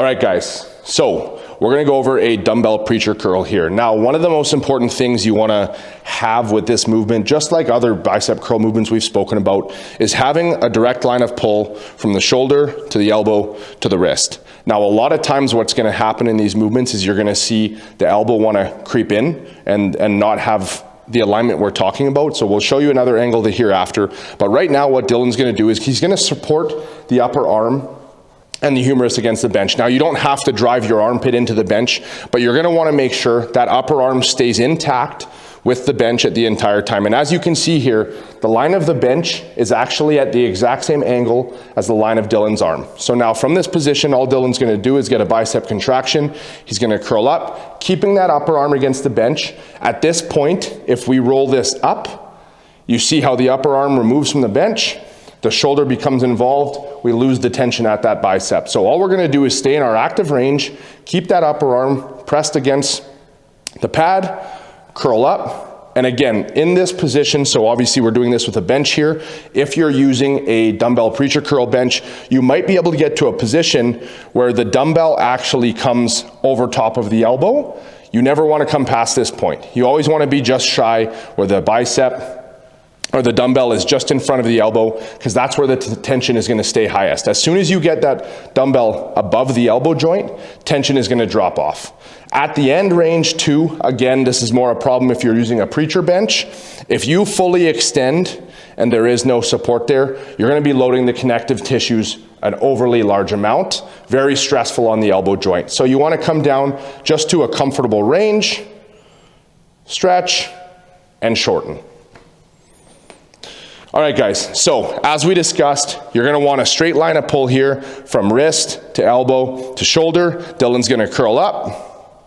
All right, guys, so we're gonna go over a dumbbell preacher curl here. Now, one of the most important things you wanna have with this movement, just like other bicep curl movements we've spoken about, is having a direct line of pull from the shoulder to the elbow to the wrist. Now, a lot of times what's gonna happen in these movements is you're gonna see the elbow wanna creep in and not have the alignment we're talking about. So we'll show you another angle hereafter. But right now what Dillon's gonna do is he's gonna support the upper arm and the humerus against the bench. Now, you don't have to drive your armpit into the bench, but you're gonna wanna make sure that upper arm stays intact with the bench at the entire time. And as you can see here, the line of the bench is actually at the exact same angle as the line of Dillon's arm. So now from this position, all Dillon's gonna do is get a bicep contraction. He's gonna curl up, keeping that upper arm against the bench. At this point, if we roll this up, you see how the upper arm removes from the bench, the shoulder becomes involved, we lose the tension at that bicep. So all we're gonna do is stay in our active range, keep that upper arm pressed against the pad, curl up, and again, in this position, so obviously we're doing this with a bench here. If you're using a dumbbell preacher curl bench, you might be able to get to a position where the dumbbell actually comes over top of the elbow. You never wanna come past this point. You always wanna be just shy where the bicep or the dumbbell is just in front of the elbow, because that's where the tension is gonna stay highest. As soon as you get that dumbbell above the elbow joint, tension is gonna drop off. At the end range too, again, this is more a problem if you're using a preacher bench. If you fully extend and there is no support there, you're gonna be loading the connective tissues an overly large amount, very stressful on the elbow joint. So you wanna come down just to a comfortable range, stretch, and shorten. All right, guys, so as we discussed, you're gonna want a straight line of pull here from wrist to elbow to shoulder. Dillon's gonna curl up,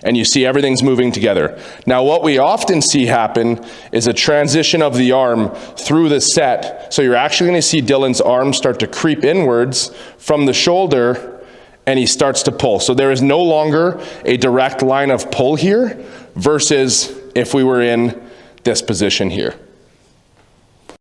and you see everything's moving together. Now, what we often see happen is a transition of the arm through the set. So you're actually gonna see Dillon's arm start to creep inwards from the shoulder, and he starts to pull. So there is no longer a direct line of pull here versus if we were in this position here.